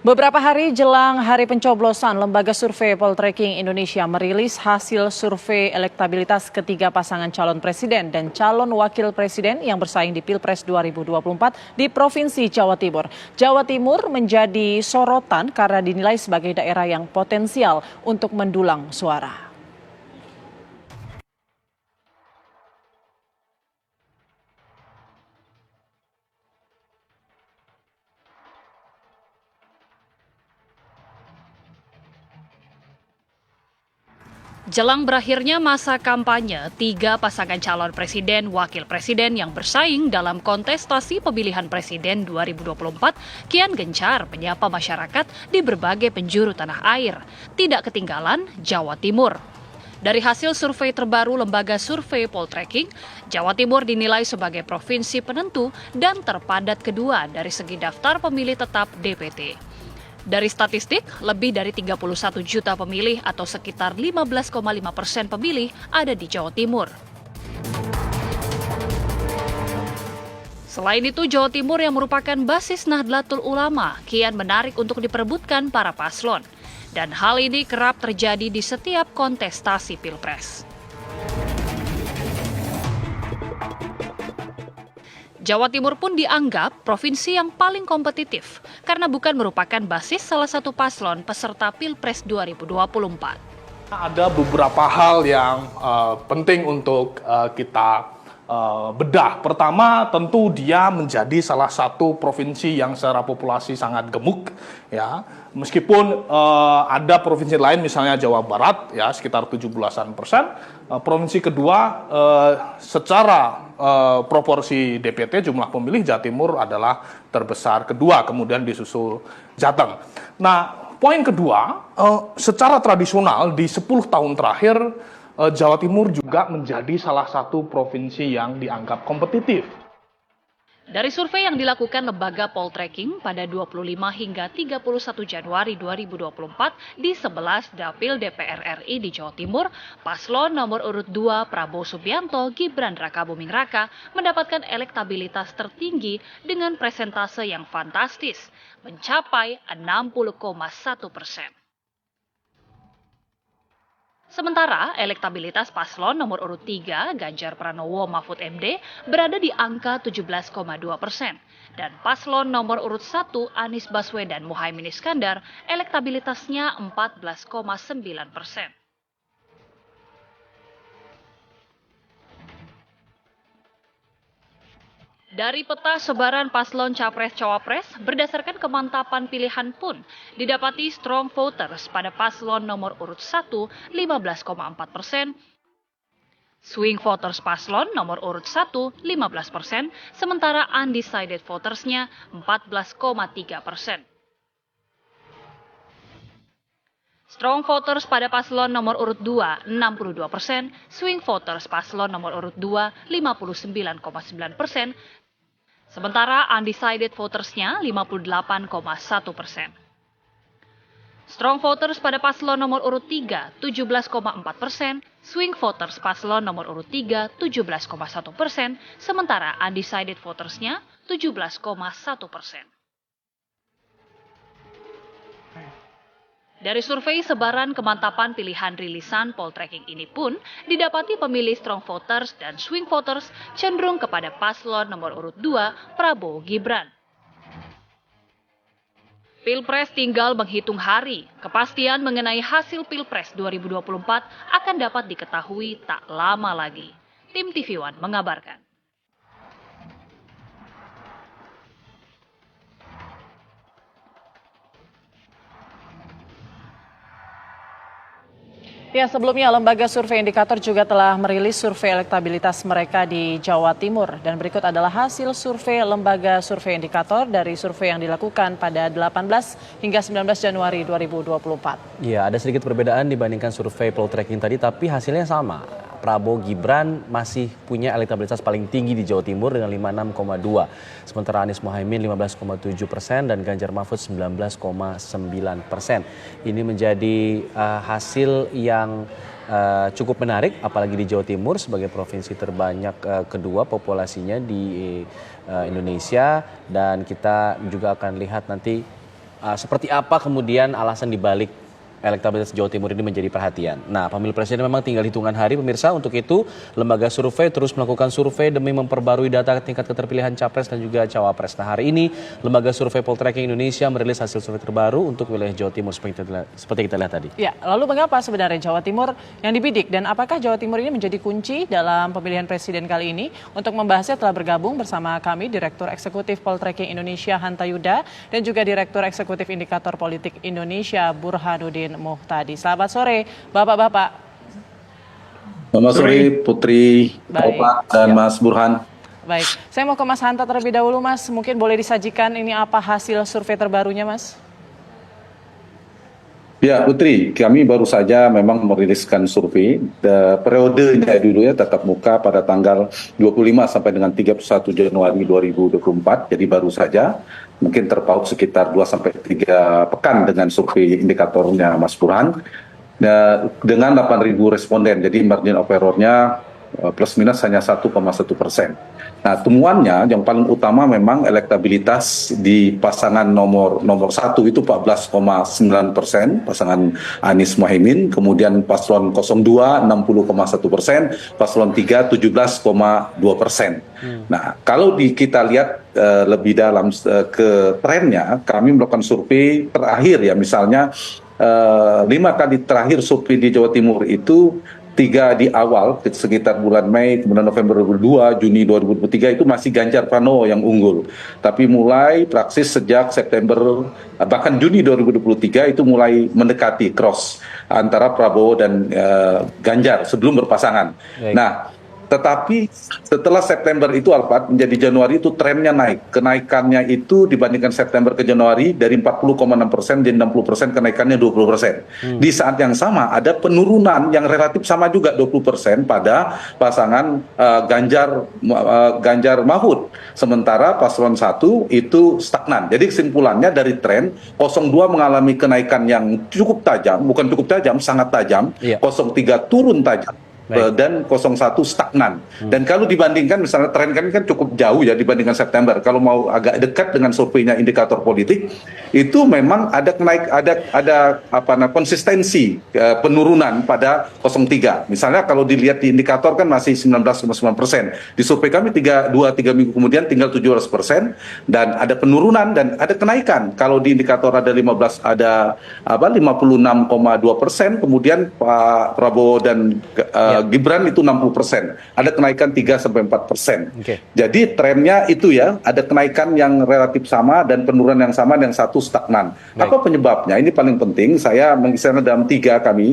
Beberapa hari jelang hari pencoblosan, Lembaga Survei Poltreking Indonesia merilis hasil survei elektabilitas ketiga pasangan calon presiden dan calon wakil presiden yang bersaing di Pilpres 2024 di Provinsi Jawa Timur. Jawa Timur menjadi sorotan karena dinilai sebagai daerah yang potensial untuk mendulang suara. Jelang berakhirnya masa kampanye, tiga pasangan calon presiden wakil presiden yang bersaing dalam kontestasi pemilihan presiden 2024 kian gencar menyapa masyarakat di berbagai penjuru tanah air. Tidak ketinggalan Jawa Timur. Dari hasil survei terbaru Lembaga Survei Poltreking, Jawa Timur dinilai sebagai provinsi penentu dan terpadat kedua dari segi daftar pemilih tetap DPT. Dari statistik, lebih dari 31 juta pemilih atau sekitar 15,5% pemilih ada di Jawa Timur. Selain itu, Jawa Timur yang merupakan basis Nahdlatul Ulama kian menarik untuk diperebutkan para paslon. Dan hal ini kerap terjadi di setiap kontestasi Pilpres. Jawa Timur pun dianggap provinsi yang paling kompetitif karena bukan merupakan basis salah satu paslon peserta Pilpres 2024. Ada beberapa hal yang penting untuk kita bedah. Pertama, tentu dia menjadi salah satu provinsi yang secara populasi sangat gemuk, ya. Meskipun ada provinsi lain, misalnya Jawa Barat, ya sekitar 17%. Provinsi kedua, secara proporsi DPT jumlah pemilih Jawa Timur adalah terbesar kedua, kemudian disusul Jateng. Nah, poin kedua, secara tradisional di 10 tahun terakhir Jawa Timur juga menjadi salah satu provinsi yang dianggap kompetitif. Dari survei yang dilakukan Lembaga Poltreking pada 25 hingga 31 Januari 2024 di 11 dapil DPR RI di Jawa Timur, paslon nomor urut 2 Prabowo Subianto Gibran Rakabuming Raka mendapatkan elektabilitas tertinggi dengan presentase yang fantastis, mencapai 60,1%. Sementara elektabilitas paslon nomor urut 3 Ganjar Pranowo Mahfud MD berada di angka 17,2% dan paslon nomor urut 1 Anies Baswedan Muhaimin Iskandar elektabilitasnya 14,9%. Dari peta sebaran paslon Capres-Cawapres, berdasarkan kemantapan pilihan pun, didapati strong voters pada paslon nomor urut 1, 15,4%, swing voters paslon nomor urut 1, 15%, sementara undecided votersnya 14,3%. Strong voters pada paslon nomor urut 2, 62%, swing voters paslon nomor urut 2, 59,9%, sementara undecided votersnya 58,1%. Strong voters pada paslon nomor urut 3, 17,4%, swing voters paslon nomor urut 3, 17,1%, sementara undecided votersnya 17,1%. Dari survei sebaran kemantapan pilihan rilisan Poltreking ini pun, didapati pemilih strong voters dan swing voters cenderung kepada paslon nomor urut 2, Prabowo Gibran. Pilpres tinggal menghitung hari. Kepastian mengenai hasil Pilpres 2024 akan dapat diketahui tak lama lagi. Tim TV One mengabarkan. Ya, sebelumnya Lembaga Survei Indikator juga telah merilis survei elektabilitas mereka di Jawa Timur. Dan berikut adalah hasil survei Lembaga Survei Indikator dari survei yang dilakukan pada 18 hingga 19 Januari 2024. Ya, ada sedikit perbedaan dibandingkan survei Poltreking tadi, tapi hasilnya sama. Prabowo Gibran masih punya elektabilitas paling tinggi di Jawa Timur dengan 56,2. Sementara Anies Muhaimin 15,7% dan Ganjar Mahfud 19,9%. Ini menjadi hasil yang cukup menarik, apalagi di Jawa Timur sebagai provinsi terbanyak kedua populasinya di Indonesia. Dan kita juga akan lihat nanti seperti apa kemudian alasan dibalik elektabilitas Jawa Timur ini menjadi perhatian. Nah, pemilu presiden memang tinggal hitungan hari pemirsa. Untuk itu, lembaga survei terus melakukan survei demi memperbarui data tingkat keterpilihan capres dan juga cawapres. Nah, hari ini lembaga survei Poltreking Indonesia merilis hasil survei terbaru untuk wilayah Jawa Timur seperti kita lihat tadi. Ya, lalu mengapa sebenarnya Jawa Timur yang dibidik dan apakah Jawa Timur ini menjadi kunci dalam pemilihan presiden kali ini? Untuk membahasnya telah bergabung bersama kami Direktur Eksekutif Poltreking Indonesia Hanta Yuda dan juga Direktur Eksekutif Indikator Politik Indonesia Burhanuddin Muhtadi. Selamat sore, Bapak-bapak. Selamat sore Putri, Baik. Bapak dan Mas Burhan. Baik, saya mau ke Mas Hanta terlebih dahulu, Mas. Mungkin boleh disajikan ini apa hasil survei terbarunya, Mas? Ya Putri, kami baru saja memang meriliskan survei. Periodenya dulu ya tatap muka pada tanggal 25 sampai dengan 31 Januari 2024. Jadi baru saja, mungkin terpaut sekitar 2 sampai 3 pekan dengan survei indikatornya Mas Burhan. Dengan 8.000 responden, jadi margin of error-nya plus minus hanya 1,1%. Nah, temuannya yang paling utama memang elektabilitas di pasangan nomor 1 itu 14,9%, pasangan Anies Mohaimin, kemudian paslon 02 60,1%, paslon 3 17,2%. Nah, kalau kita lihat lebih dalam ke trennya, kami melakukan survei terakhir ya, misalnya 5 kali terakhir survei di Jawa Timur itu 3 di awal sekitar bulan Mei, kemudian November 2022, Juni 2023 itu masih Ganjar Pranowo yang unggul. Tapi mulai praksis sejak September bahkan Juni 2023 itu mulai mendekati cross antara Prabowo dan Ganjar sebelum berpasangan. Baik. Nah, tetapi setelah September itu Alphard menjadi Januari itu trennya naik. Kenaikannya itu dibandingkan September ke Januari dari 40,6% jadi 60%, kenaikannya 20%. Di saat yang sama ada penurunan yang relatif sama juga 20% pada pasangan Ganjar Mahfud. Sementara paslon 1 itu stagnan. Jadi kesimpulannya dari tren 02 mengalami kenaikan yang cukup tajam, bukan cukup tajam, sangat tajam. Iya. 03 turun tajam. Baik. Dan 01 stagnan. Dan kalau dibandingkan misalnya tren kami kan cukup jauh ya dibandingkan September. Kalau mau agak dekat dengan surveinya indikator politik itu memang ada konsistensi penurunan pada 03. Misalnya kalau dilihat di indikator kan masih 19,9%. Di survei kami 3 minggu kemudian tinggal 17% dan ada penurunan dan ada kenaikan. Kalau di indikator ada 56,2%, kemudian Pak Prabowo dan Gibran itu 60%. Ada kenaikan 3-4%. Oke. Jadi trennya itu ya, ada kenaikan yang relatif sama dan penurunan yang sama, yang satu stagnan. Baik. Apa penyebabnya? Ini paling penting. Saya mengisahkan dalam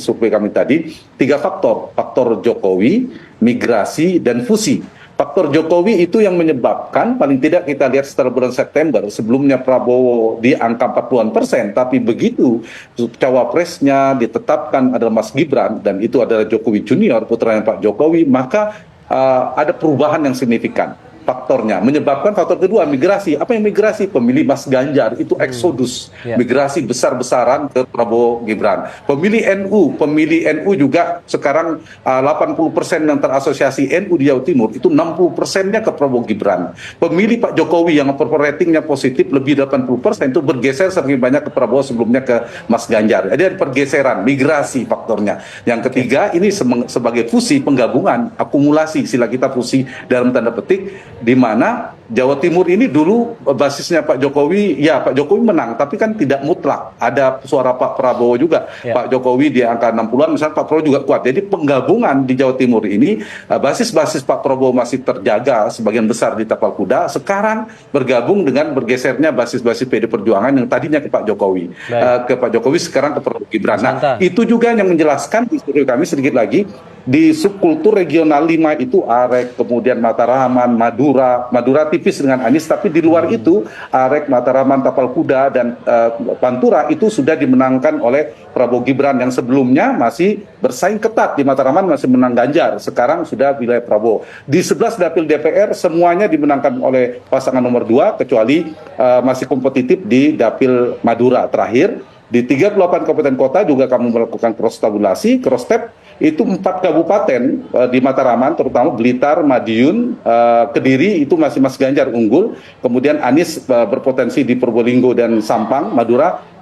survei kami tadi, 3 faktor. Faktor Jokowi, migrasi, dan fusi. Faktor Jokowi itu yang menyebabkan, paling tidak kita lihat setelah bulan September, sebelumnya Prabowo di angka 40%, tapi begitu cawapresnya ditetapkan adalah Mas Gibran, dan itu adalah Jokowi Junior, putranya Pak Jokowi, maka ada perubahan yang signifikan. Faktornya menyebabkan faktor kedua migrasi. Apa yang migrasi? Pemilih Mas Ganjar itu eksodus, migrasi besar-besaran ke Prabowo Gibran. Pemilih NU juga sekarang 80% yang terasosiasi NU di Jawa Timur itu 60%-nya ke Prabowo Gibran. Pemilih Pak Jokowi yang approval ratingnya positif lebih 80% itu bergeser semakin banyak ke Prabowo sebelumnya ke Mas Ganjar. Jadi ada pergeseran, migrasi faktornya. Yang ketiga ini sebagai fusi, penggabungan, akumulasi, istilah kita fusi dalam tanda petik, di mana Jawa Timur ini dulu basisnya Pak Jokowi, ya Pak Jokowi menang, tapi kan tidak mutlak. Ada suara Pak Prabowo juga. Ya. Pak Jokowi di angka 60-an, misalnya Pak Prabowo juga kuat. Jadi penggabungan di Jawa Timur ini, basis-basis Pak Prabowo masih terjaga sebagian besar di tapal kuda. Sekarang bergabung dengan bergesernya basis-basis PD Perjuangan yang tadinya ke Pak Jokowi. Ke Pak Jokowi sekarang ke Prabowo Gibran. Nah, itu juga yang menjelaskan di survei kami sedikit lagi, di subkultur regional 5 itu Arek, kemudian Mataraman, Madura tipis dengan Anies, tapi di luar itu Arek, Mataraman, Tapal Kuda, dan Pantura itu sudah dimenangkan oleh Prabowo Gibran yang sebelumnya masih bersaing ketat. Di Mataraman masih menang Ganjar, sekarang sudah wilayah Prabowo. Di 11 dapil DPR semuanya dimenangkan oleh pasangan nomor 2 kecuali masih kompetitif di dapil Madura terakhir. Di 38 kabupaten kota juga kami melakukan cross tabulasi, cross step, itu 4 kabupaten di Mataraman, terutama Blitar, Madiun, Kediri itu masih Mas Ganjar unggul. Kemudian Anies berpotensi di Probolinggo dan Sampang, Madura